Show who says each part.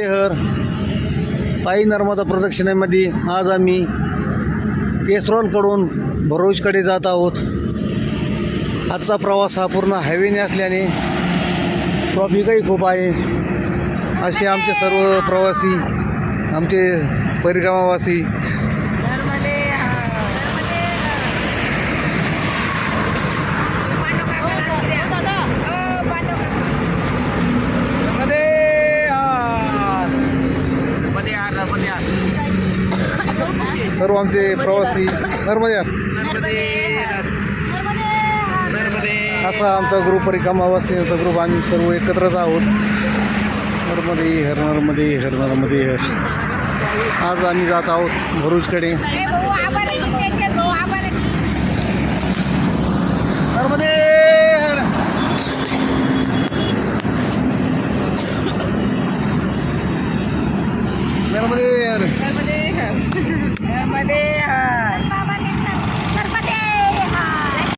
Speaker 1: हर पायी नर्मदा प्रदक्षिणेमध्ये आज आम्ही केसरॉलकडून भरूचकडे जात आहोत। आजचा प्रवास हा पूर्ण हायवेने असल्याने ट्रॉफिकही खूप आहे। असे आमचे सर्व प्रवासी, आमचे परिक्रमावासी सर्व आमचे प्रवासी नर्मदे असा आमचा ग्रुप परिक्रमावासींचा ग्रुप, आम्ही सर्व एकत्रच आहोत। नर्मदे हर, नर्मदे हर, नर्मदे हर। आज आम्ही जात आहोत भरूचकडे। नर्मदे हर, नर्मदे हर।